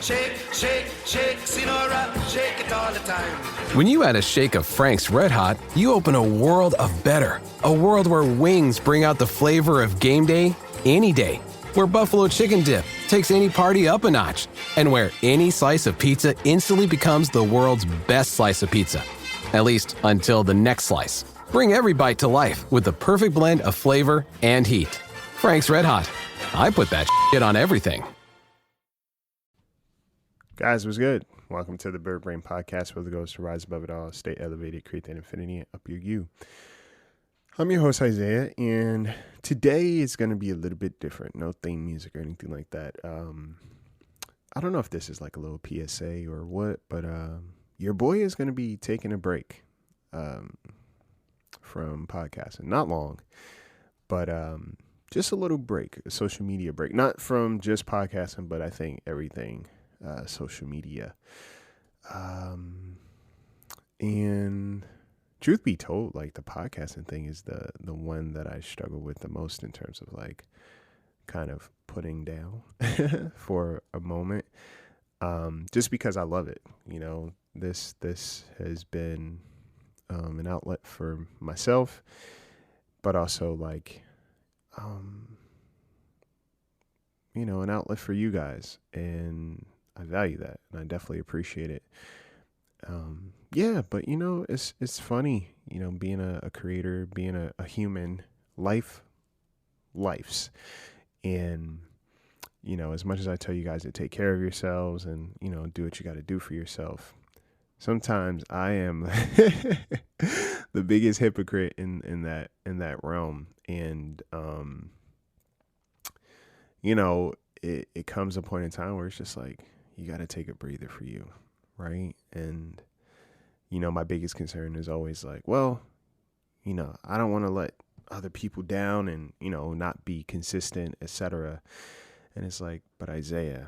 Shake, shake, shake, Sinora, shake it all the time. When you add a shake of Frank's Red Hot, you open a world of better. A world where wings bring out the flavor of game day any day. Where buffalo chicken dip takes any party up a notch. And where any slice of pizza instantly becomes the world's best slice of pizza. At least until the next slice. Bring every bite to life with the perfect blend of flavor and heat. Frank's Red Hot. I put that shit on everything. Guys, what's good? Welcome to the Bird Brain Podcast, where the goal is to rise above it all, stay elevated, create that infinity, and up your you. I'm your host, Isaiah, and today is going to be a little bit different. No theme music or anything like that. I don't know if this is like a little PSA or what, but your boy is going to be taking a break from podcasting. Not long, but just a little break, a social media break. Not from just podcasting, but I think everything. Social media. And truth be told, like the podcasting thing is the one that I struggle with the most in terms of like kind of putting down for a moment. Just because I love it. You know, this has been an outlet for myself, but also like you know, an outlet for you guys, and I value that, and I definitely appreciate it. Yeah, but you know, it's funny, you know, being a creator, being a human, lifes, and you know, as much as I tell you guys to take care of yourselves and you know, do what you got to do for yourself, sometimes I am the biggest hypocrite in that realm, and you know, it comes a point in time where it's just like, you got to take a breather for you, right? And, you know, my biggest concern is always like, well, you know, I don't want to let other people down and, you know, not be consistent, etc. And it's like, but Isaiah,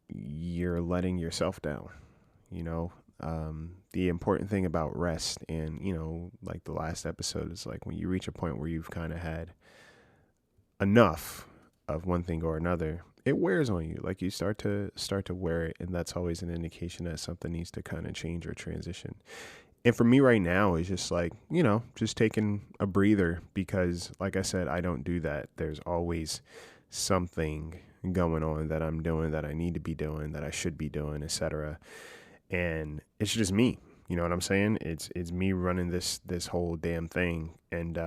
you're letting yourself down, you know? The important thing about rest and, you know, like the last episode is like when you reach a point where you've kind of had enough of one thing or another, it wears on you. Like you start to wear it, and that's always an indication that something needs to kind of change or transition. And for me right now, it's just like, you know, just taking a breather, because like I said, I don't do that. There's always something going on that I'm doing, that I need to be doing, that I should be doing, etc. And it's just me. You know what I'm saying? It's me running this whole damn thing, and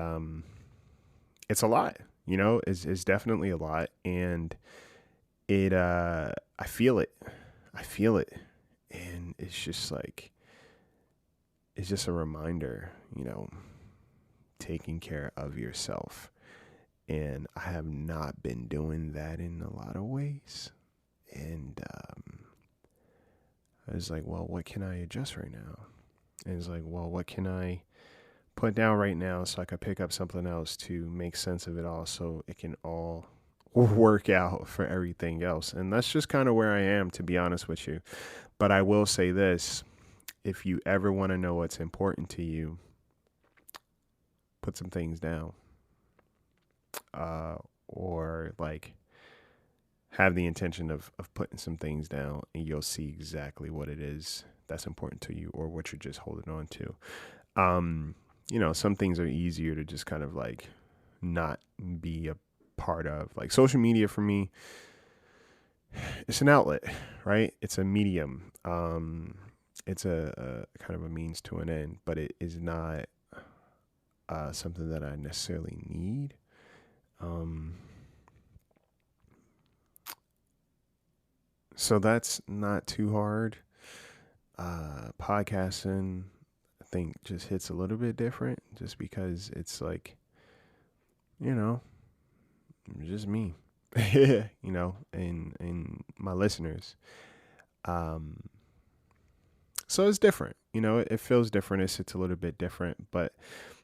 it's a lot. You know, it's definitely a lot, and I feel it, and it's just like, it's just a reminder, you know, taking care of yourself, and I have not been doing that in a lot of ways, and I was like, well, what can I adjust right now? And it's like, well, what can I put down right now so I could pick up something else to make sense of it all, so it can all work out for everything else. And that's just kind of where I am, to be honest with you. But I will say this, if you ever want to know what's important to you, put some things down, or like have the intention of putting some things down, and you'll see exactly what it is that's important to you, or what you're just holding on to. You know, some things are easier to just kind of like not be a part of. Like social media for me, it's an outlet, right? It's a medium. It's a kind of a means to an end, but it is not something that I necessarily need. So that's not too hard. Podcasting, I think, just hits a little bit different, just because it's like, you know, just me, you know, and my listeners. So it's different, you know, it feels different. It's a little bit different, but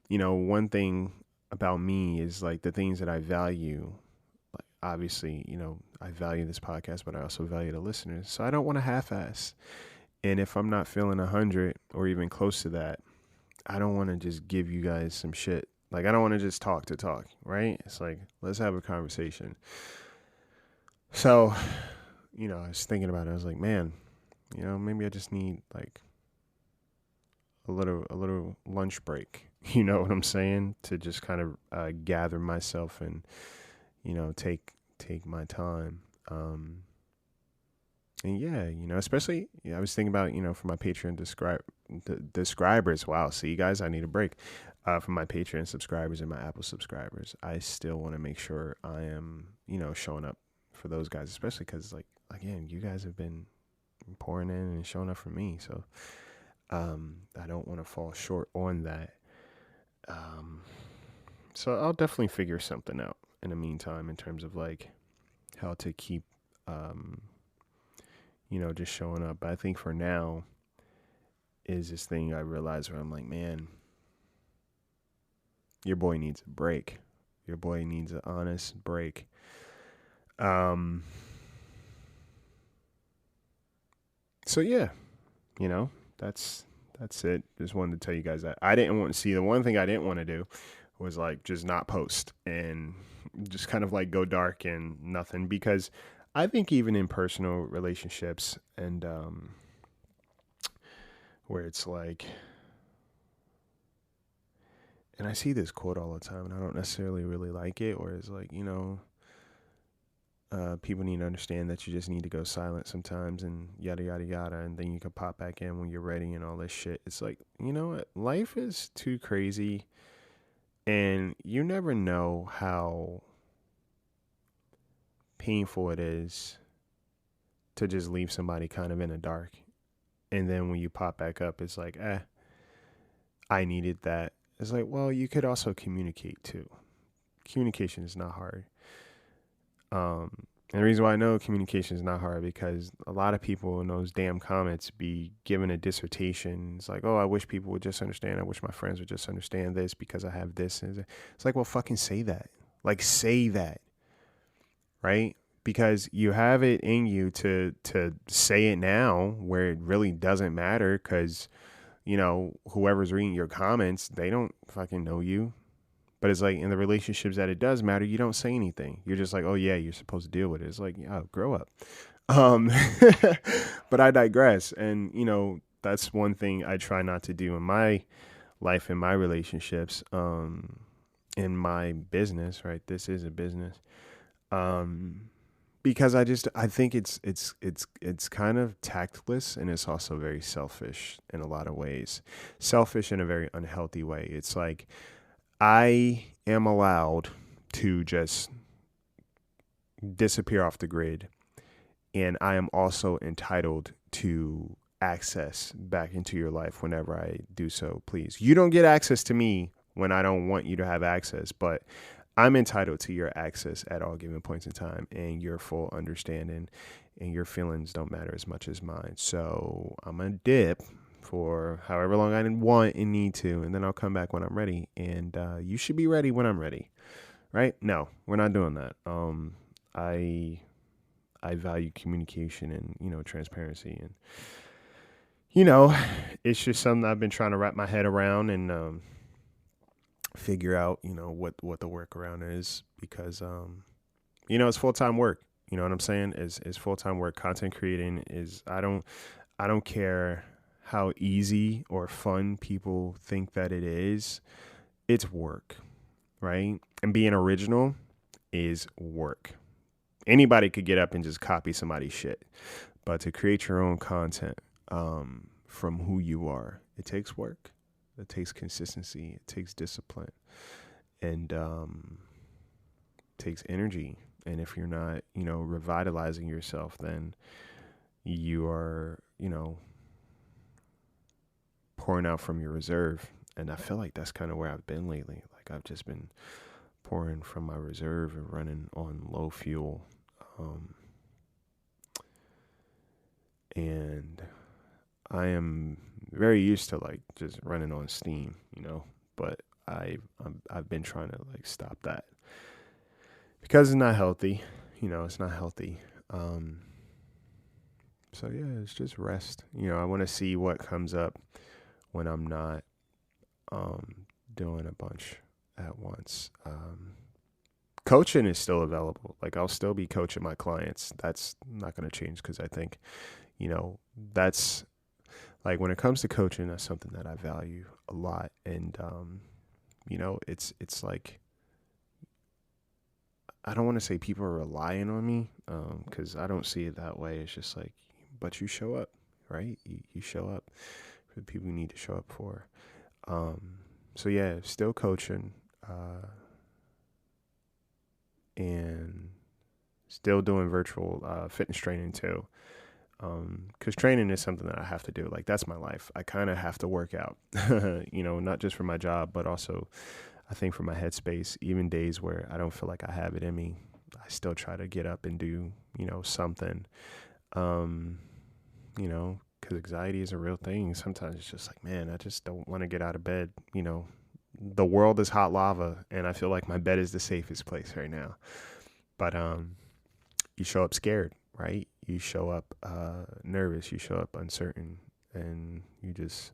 you know, one thing about me is like the things that I value, like obviously, you know, I value this podcast, but I also value the listeners. So I don't want to half-ass. And if I'm not feeling 100 or even close to that, I don't want to just give you guys some shit. Like, I don't want to just talk to talk, right? It's like, let's have a conversation. So, I was thinking about it. I was like, man, maybe I just need like a little lunch break. You know what I'm saying? To just kind of gather myself and take my time. And yeah, especially I was thinking about for my Patreon subscribers. Wow, see, guys, I need a break. For my Patreon subscribers and my Apple subscribers, I still want to make sure I am showing up for those guys, especially because like again, you guys have been pouring in and showing up for me, so I don't want to fall short on that. So I'll definitely figure something out in the meantime in terms of like how to keep just showing up. But I think for now is this thing I realized where I'm like, man, your boy needs a break. Your boy needs an honest break. So yeah, that's it. Just wanted to tell you guys that I didn't want to see the one thing I didn't want to do was like just not post and just kind of like go dark and nothing, because I think even in personal relationships and where it's like, and I see this quote all the time and I don't necessarily really like it, where it's like, people need to understand that you just need to go silent sometimes and yada, yada, yada. And then you can pop back in when you're ready and all this shit. It's like, you know what? Life is too crazy. And you never know how painful it is to just leave somebody kind of in the dark. And then when you pop back up, it's like, I needed that. It's like, well, you could also communicate too. Communication is not hard. And the reason why I know communication is not hard, because a lot of people in those damn comments be giving a dissertation. It's like, oh, I wish people would just understand. I wish my friends would just understand this because I have this. And it's like, well, fucking say that. Like, say that. Right? Because you have it in you to say it now where it really doesn't matter, because, whoever's reading your comments, they don't fucking know you. But it's like in the relationships that it does matter, you don't say anything. You're just like, oh yeah, you're supposed to deal with it. It's like, yeah, grow up. But I digress. And, that's one thing I try not to do in my life, in my relationships, in my business, right? This is a business. Because I think it's kind of tactless, and it's also very selfish in a lot of ways. Selfish in a very unhealthy way. It's like, I am allowed to just disappear off the grid, and I am also entitled to access back into your life whenever I do so, please. You don't get access to me when I don't want you to have access, but I'm entitled to your access at all given points in time, and your full understanding, and your feelings don't matter as much as mine. So I'm going to dip for however long I want and need to, and then I'll come back when I'm ready. And you should be ready when I'm ready, right? No, we're not doing that. I value communication and transparency, and it's just something I've been trying to wrap my head around and figure out what the workaround is, because it's full-time work. You know what I'm saying? Is full-time work. Content creating is, I don't care how easy or fun people think that it is. It's work, right? And being original is work. Anybody could get up and just copy somebody's shit, but to create your own content from who you are, it takes work. It takes consistency. It takes discipline, and takes energy. And if you're not, revitalizing yourself, then you are, pouring out from your reserve. And I feel like that's kind of where I've been lately. Like, I've just been pouring from my reserve and running on low fuel. And I am very used to like just running on steam, but I've been trying to like stop that, because it's not healthy. It's not healthy. So yeah, it's just rest. I want to see what comes up when I'm not doing a bunch at once. coaching is still available. Like, I'll still be coaching my clients. That's not going to change, because I think, that's like, when it comes to coaching, that's something that I value a lot. And, it's like, I don't want to say people are relying on me, because I don't see it that way. It's just like, but you show up, right? You show up for the people you need to show up for. So yeah, still coaching, and still doing virtual fitness training too. Because training is something that I have to do. Like, that's my life. I kind of have to work out, not just for my job, but also I think for my headspace. Even days where I don't feel like I have it in me, I still try to get up and do, something, because anxiety is a real thing. Sometimes it's just like, man, I just don't want to get out of bed. The world is hot lava, and I feel like my bed is the safest place right now. But you show up scared, right? You show up nervous, you show up uncertain, and you just,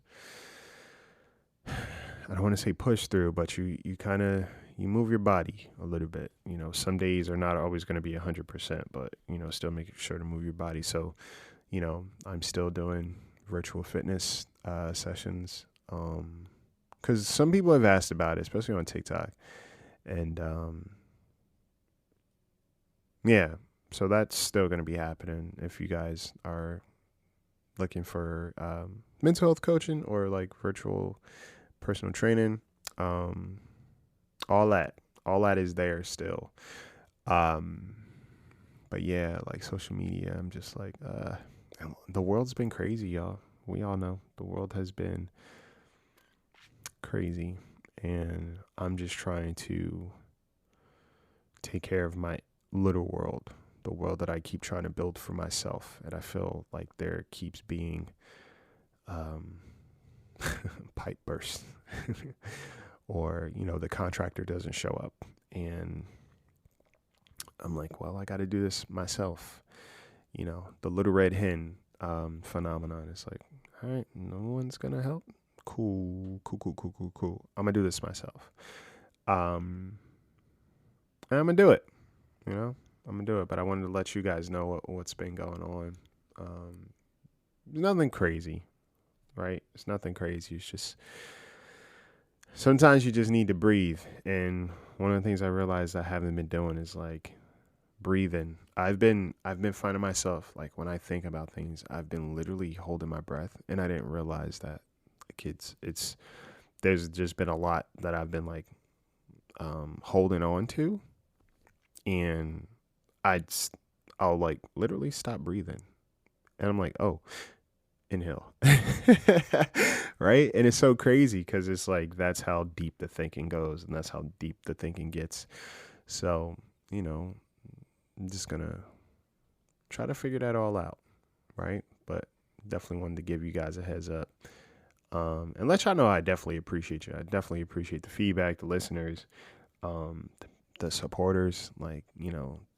I don't want to say push through, but you kind of, you move your body a little bit. Some days are not always going to be 100%, but, still making sure to move your body. So, I'm still doing virtual fitness sessions, because some people have asked about it, especially on TikTok. And yeah, so that's still going to be happening. If you guys are looking for mental health coaching or like virtual personal training, all that is there still. But yeah, like social media, I'm just like, the world's been crazy, y'all. We all know the world has been crazy, and I'm just trying to take care of my little world, the world that I keep trying to build for myself. And I feel like there keeps being pipe burst or, the contractor doesn't show up, and I'm like, well, I got to do this myself. The little red hen phenomenon is like, all right, no one's going to help. Cool. I'm going to do this myself. And I'm going to do it, I'm going to do it. But I wanted to let you guys know what's been going on. Nothing crazy, right? It's nothing crazy. It's just, sometimes you just need to breathe. And one of the things I realized I haven't been doing is like breathing. I've been finding myself, like, when I think about things, I've been literally holding my breath, and I didn't realize that. Like, there's just been a lot that I've been like holding on to, and I'll like literally stop breathing, and I'm like, oh, inhale. Right? And it's so crazy, because it's like, that's how deep the thinking goes, and that's how deep the thinking gets. So, I'm just gonna try to figure that all out, right? But definitely wanted to give you guys a heads up, and let y'all know I definitely appreciate you. I definitely appreciate the feedback, the listeners, the supporters. Like,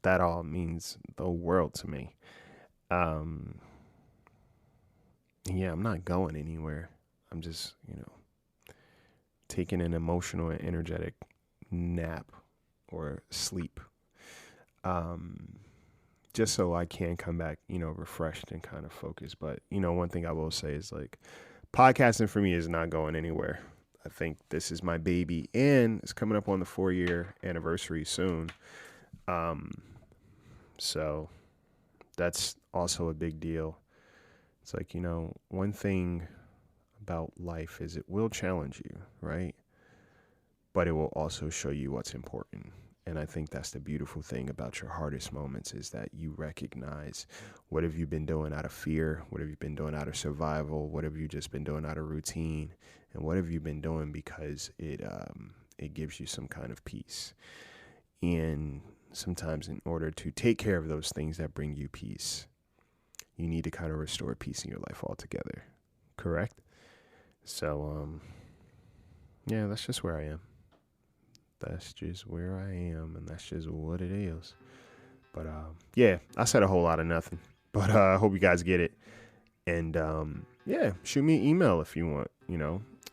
that all means the world to me. Yeah, I'm not going anywhere. I'm just, taking an emotional and energetic nap or sleep, just so I can come back, refreshed and kind of focused. But, one thing I will say is, like, podcasting for me is not going anywhere. I think this is my baby, and it's coming up on the 4-year anniversary soon. So that's also a big deal. It's like, one thing about life is it will challenge you, right? But it will also show you what's important. And I think that's the beautiful thing about your hardest moments, is that you recognize, what have you been doing out of fear? What have you been doing out of survival? What have you just been doing out of routine? And what have you been doing because it gives you some kind of peace? And sometimes, in order to take care of those things that bring you peace, you need to kind of restore peace in your life altogether. Correct? So, yeah, that's just where I am. That's just where I am, and that's just what it is. But yeah, I said a whole lot of nothing, but I hope you guys get it. And yeah, shoot me an email if you want,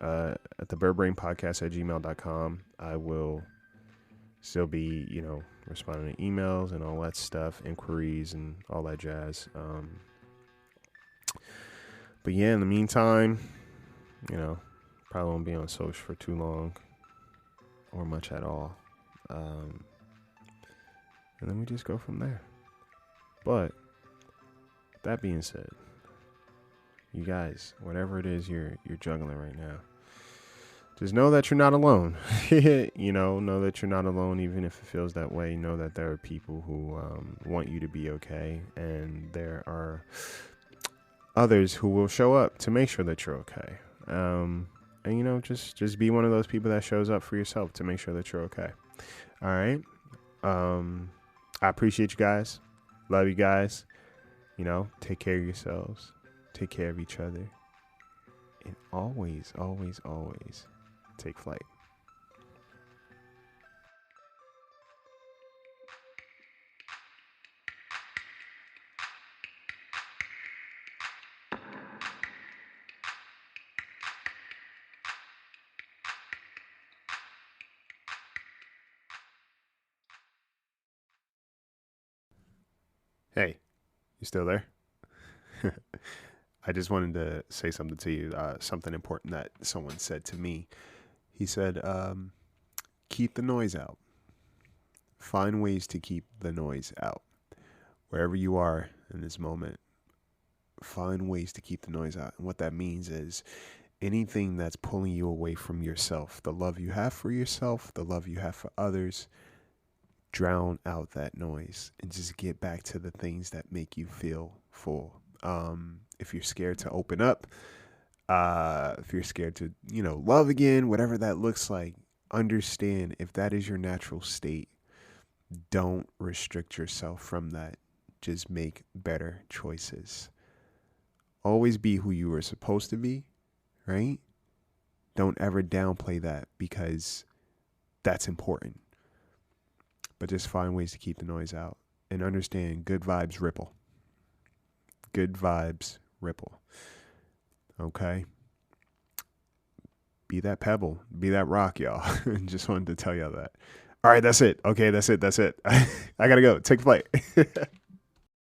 at thebirdbrainpodcast@gmail.com. I will still be, responding to emails and all that stuff, inquiries and all that jazz. But yeah, in the meantime, probably won't be on social for too long or much at all. And then we just go from there. But that being said, you guys, whatever it is you're juggling right now, just know that you're not alone. Know that you're not alone, even if it feels that way. Know that there are people who want you to be okay, and there are others who will show up to make sure that you're okay. And just be one of those people that shows up for yourself to make sure that you're okay. All right. I appreciate you guys. Love you guys. Take care of yourselves. Take care of each other. And always, always, always take flight. Hey, you still there? I just wanted to say something to you, something important that someone said to me. He said, keep the noise out. Find ways to keep the noise out. Wherever you are in this moment, find ways to keep the noise out. And what that means is anything that's pulling you away from yourself, the love you have for yourself, the love you have for others, drown out that noise and just get back to the things that make you feel full. If you're scared to open up, if you're scared to, love again, whatever that looks like, understand if that is your natural state, don't restrict yourself from that. Just make better choices. Always be who you were supposed to be, right? Don't ever downplay that because that's important. But just find ways to keep the noise out and understand good vibes ripple. Good vibes ripple. Okay? Be that pebble. Be that rock, y'all. Just wanted to tell y'all that. All right, that's it. Okay, that's it. I gotta go. Take flight.